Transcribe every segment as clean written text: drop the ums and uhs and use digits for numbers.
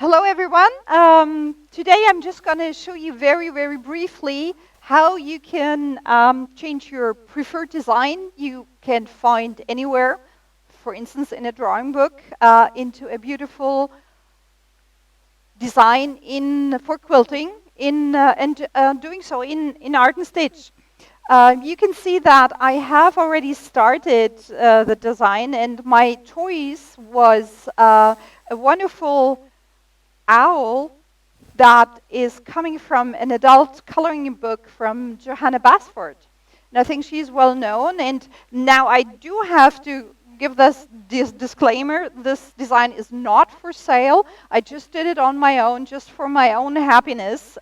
Hello everyone. Today I'm just going to show you very briefly how you can change your preferred design you can find anywhere, for instance in a drawing book, into a beautiful design for quilting and doing so in Art and Stitch. You can see that I have already started the design, and my choice was a wonderful owl that is coming from an adult coloring book from Johanna Basford. And I think she's well known, and now I do have to give this disclaimer. This design is not for sale. I just did it on my own, just for my own happiness.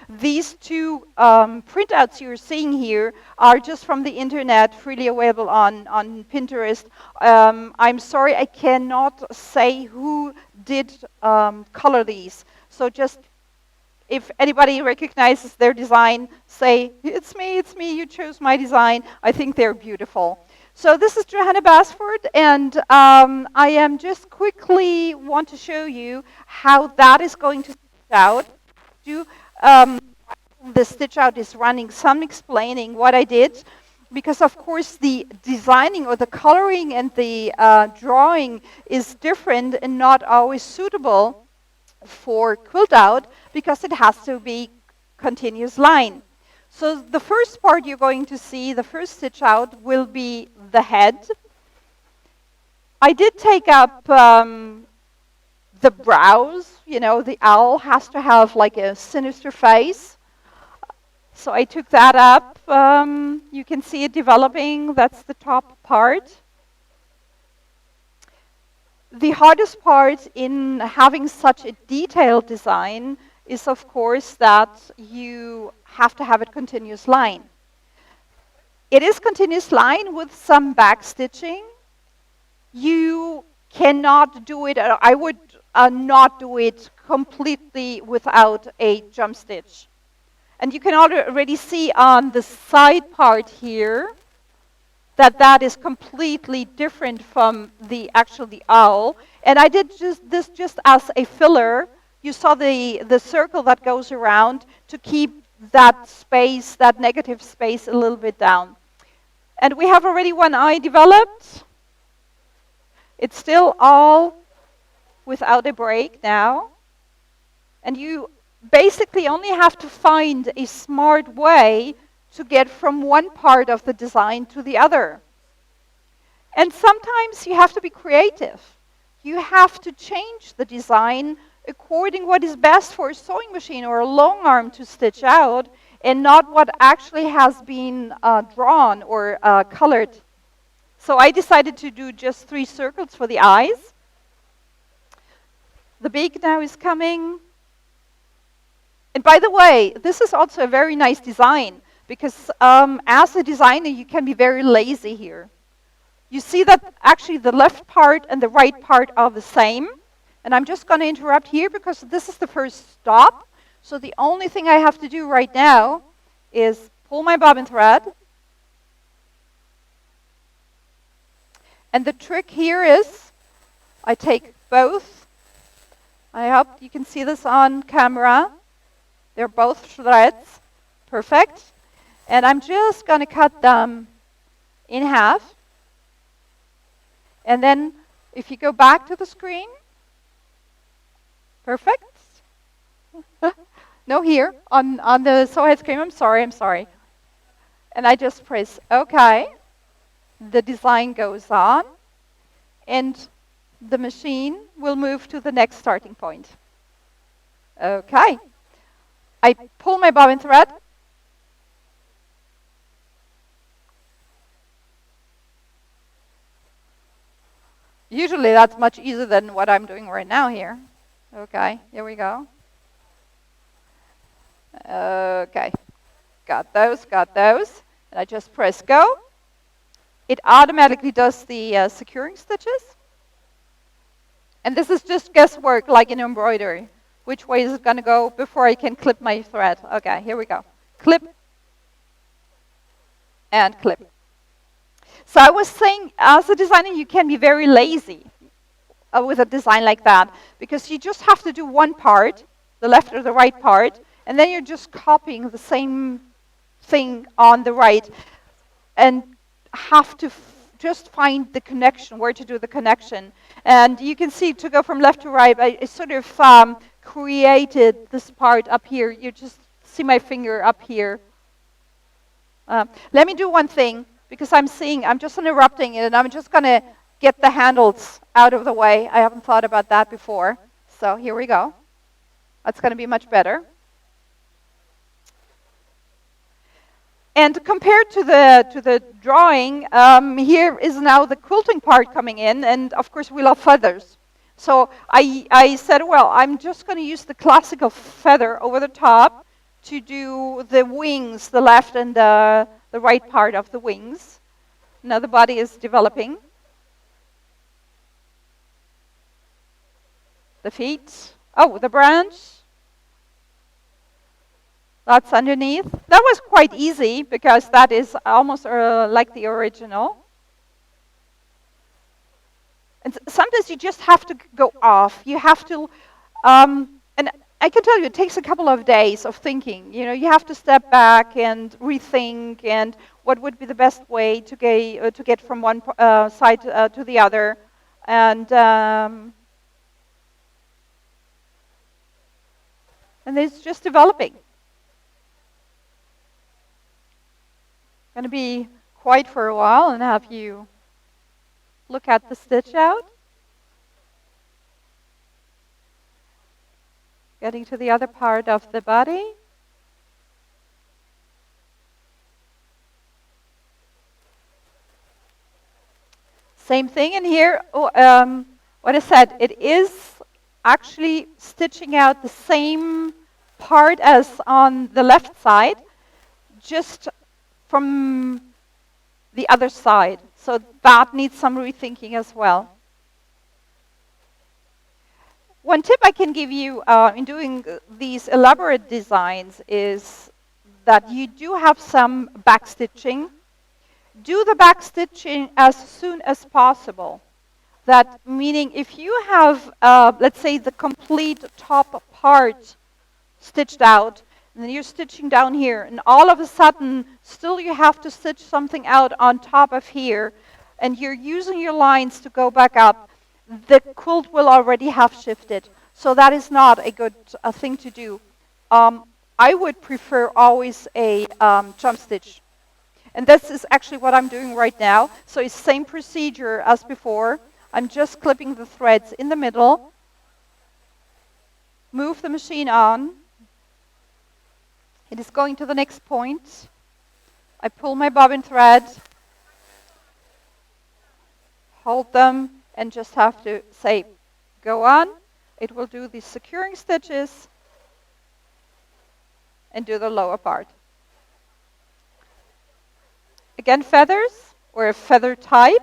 These two printouts you're seeing here are just from the internet, freely available on Pinterest. I'm sorry, I cannot say who did color these. So just, if anybody recognizes their design, say, it's me, you chose my design. I think they're beautiful. So this is Johanna Basford, and I am just quickly want to show you how that is going to stitch out. The stitch out is running some explaining what I did, because of course the designing or the coloring and the drawing is different and not always suitable for quilt out, because it has to be continuous line. So the first part you're going to see, the first stitch out, will be the head. I did take up the brows. You know, the owl has to have like a sinister face. So I took that up. You can see it developing. That's the top part. The hardest part in having such a detailed design is, of course, that you have to have it continuous line. It is continuous line with some back stitching. You cannot do it, I would not do it completely without a jump stitch. And you can already see on the side part here that that is completely different from the owl. And I did this just as a filler. You saw the circle that goes around to keep that space, that negative space, a little bit down. And we have already one eye developed. It's still all without a break now. And you basically only have to find a smart way to get from one part of the design to the other. And sometimes you have to be creative. You have to change the design according what is best for a sewing machine or a long arm to stitch out, and not what actually has been drawn or colored. So I decided to do just 3 circles for the eyes. The beak now is coming. And by the way, this is also a very nice design, because as a designer, you can be very lazy here. You see that actually the left part and the right part are the same. And I'm just going to interrupt here because this is the first stop. So the only thing I have to do right now is pull my bobbin thread. And the trick here is I take both. I hope you can see this on camera. They're both threads. Perfect. And I'm just going to cut them in half. And then if you go back to the screen, perfect. No, here on the sew ahead screen. I'm sorry. And I just press OK. The design goes on, and the machine will move to the next starting point. OK. I pull my bobbin thread. Usually that's much easier than what I'm doing right now here. Okay, here we go. Okay, got those. And I just press go. It automatically does the securing stitches. And this is just guesswork, like in embroidery. Which way is it going to go before I can clip my thread? Okay, here we go. Clip and clip. So I was saying, as a designer, you can be very lazy. with a design like that, because you just have to do one part, the left or the right part, and then you're just copying the same thing on the right, and have to just find the connection, where to do the connection. And you can see, to go from left to right, I sort of created this part up here. You just see my finger up here. Let me do one thing, because I'm just interrupting it, and I'm just going to get the handles out of the way. I haven't thought about that before. So here we go. That's going to be much better. And compared to the drawing, here is now the quilting part coming in, and of course we love feathers. So I said, well, I'm just going to use the classical feather over the top to do the wings, the left and the right part of the wings. Now the body is developing. The feet. Oh, the branch. That's underneath. That was quite easy, because that is almost like the original. And sometimes you just have to go off. You have to, and I can tell you, it takes a couple of days of thinking. You know, you have to step back and rethink, and what would be the best way to get from one side to the other, and it's just developing. Going to be quiet for a while and have you look at the stitch out. Getting to the other part of the body. Same thing in here. What I said, it is actually stitching out the same part as on the left side, just from the other side. So that needs some rethinking as well. One tip I can give you in doing these elaborate designs is that you do have some backstitching. Do the backstitching as soon as possible. That meaning, if you have, let's say, the complete top part stitched out, and then you're stitching down here, and all of a sudden, still you have to stitch something out on top of here, and you're using your lines to go back up, the quilt will already have shifted. So that is not a good thing to do. I would prefer always a jump stitch. And this is actually what I'm doing right now. So it's the same procedure as before. I'm just clipping the threads in the middle, move the machine on. It is going to the next point. I pull my bobbin thread, hold them, and just have to say, go on. It will do the securing stitches and do the lower part. Again, feathers, or a feather type.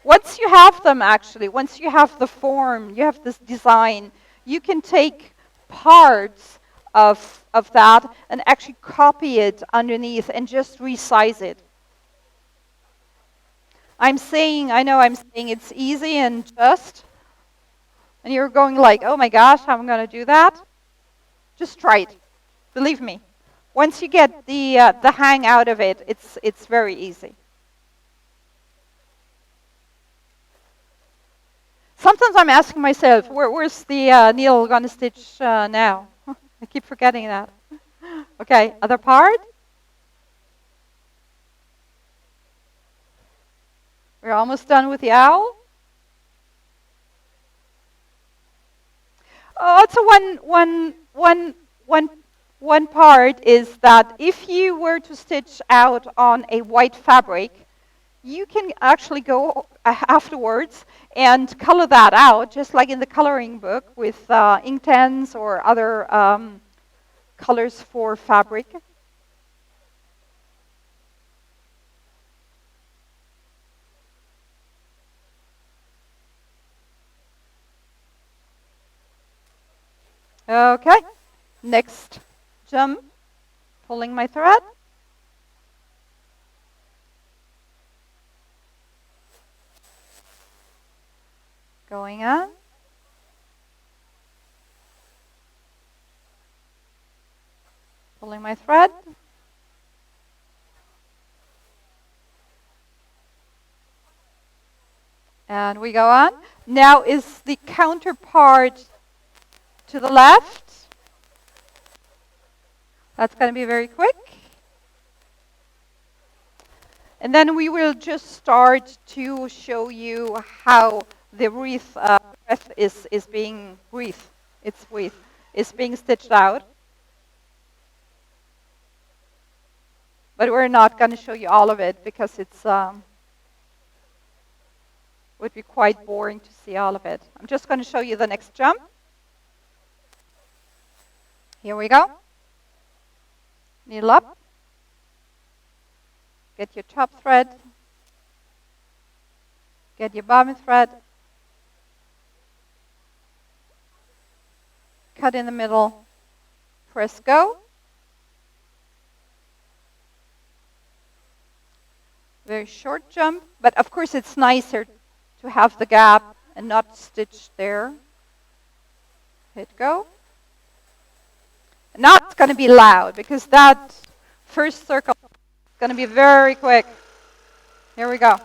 Once you have them, actually, once you have the form, you have this design, you can take parts of that and actually copy it underneath and just resize it. I know I'm saying it's easy and just, and you're going like, oh my gosh, how am I going to do that? Just try it. Believe me. Once you get the hang out of it, it's very easy. Sometimes I'm asking myself, where's the needle going to stitch now? I keep forgetting that. Okay, other part. We're almost done with the owl. Oh, it's one part is that if you were to stitch out on a white fabric, you can actually go afterwards and color that out, just like in the coloring book with Inktense or other colors for fabric. Okay, next jump, pulling my thread. Going on. Pulling my thread. And we go on. Now is the counterpart to the left. That's going to be very quick. And then we will just start to show you how the wreath is being stitched out. But we're not going to show you all of it because it's would be quite boring to see all of it. I'm just going to show you the next jump. Here we go. Needle up. Get your top thread. Get your bottom thread. Cut in the middle. Press go. Very short jump, but of course it's nicer to have the gap and not stitch there. Hit go. Now it's going to be loud because that first circle is going to be very quick. Here we go.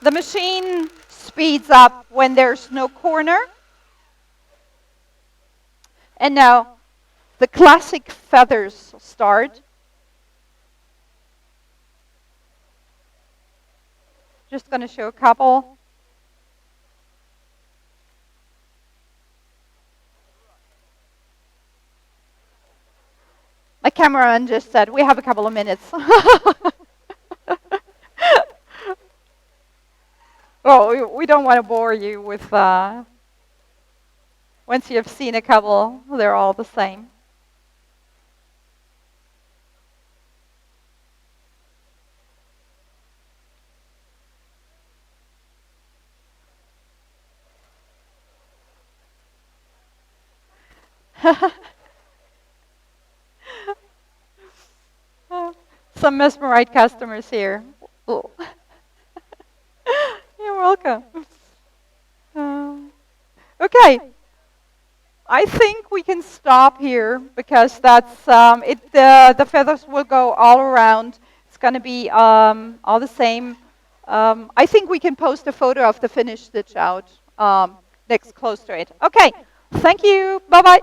The machine speeds up when there's no corner. And now the classic feathers start. Just going to show a couple. My cameraman just said, we have a couple of minutes. Well, we don't want to bore you with, once you have seen a couple, they're all the same. Some mesmerized customers here. Oh. You're welcome. Okay. I think we can stop here because that's the feathers will go all around. It's going to be all the same. I think we can post a photo of the finished stitch out next close to it. Okay. Thank you. Bye-bye.